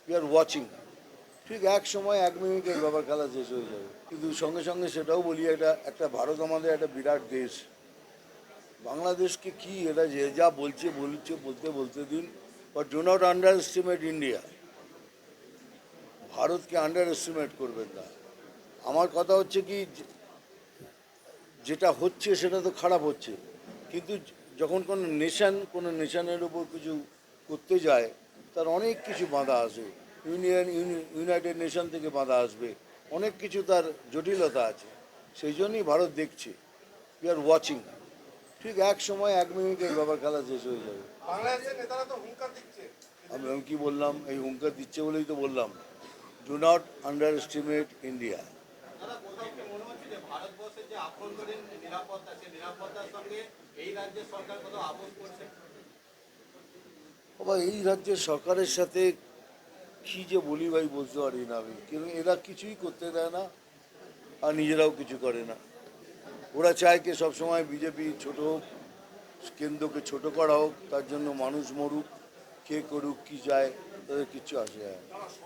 We are watching. ঠিক এক সময় 1 মিনিটের ব্যাপার, খেলা শেষ হয়ে যাবে। কিন্তু সঙ্গে সঙ্গে সেটাও বলি, এটা একটা ভারত আমাদের একটা বিরাট দেশ। বাংলাদেশকে কি এরা যে যা বলছে বলতে বলতে দিন, but do not underestimate India. ভারতকে আন্ডার এস্টিমেট করবেন না। আমার কথা হচ্ছে কি, যেটা হচ্ছে সেটা তো খারাপ হচ্ছে, কিন্তু যখন কোনো নেশনের উপর কিছু করতে যায়, তার অনেক কিছু বাধা আসে। ইউনাইটেড নেশন থেকে বাধা আসবে, অনেক কিছু তার জটিলতা আছে। সেই জন্যই ভারত দেখছে, উই আর ওয়াচিং। ঠিক এক সময় 1 মিনিটের ব্যাপার, খেলা শেষ হয়ে যাবে। বাংলাদেশের নেতারা তো হুঙ্কার দিচ্ছে। আমি কি বললাম? এই হুঙ্কার দিচ্ছে বলেই তো বললাম, do not underestimate India. দাদা, কোথাও কি মনে হচ্ছে যে ভারতবর্ষের যে আভ্যন্তরীণ নিরাপত্তা, সেই নিরাপত্তার সঙ্গে এই রাজ্যের সরকার কোথাও আপোষ করছে? বাবা, এই রাজ্যের সরকারের সাথে কি যে বলি ভাই, বলতে পারি না আমি। কিন্তু এরা কিছুই করতে দেয় না, আর নিজেরাও কিছু করে না। ওরা চায় কি সবসময় বিজেপি ছোট হোক, কেন্দ্রকে ছোট করা হোক, তার জন্য মানুষ মরুক, কে করুক কি চায়, তাদের কিচ্ছু আসে যায় না।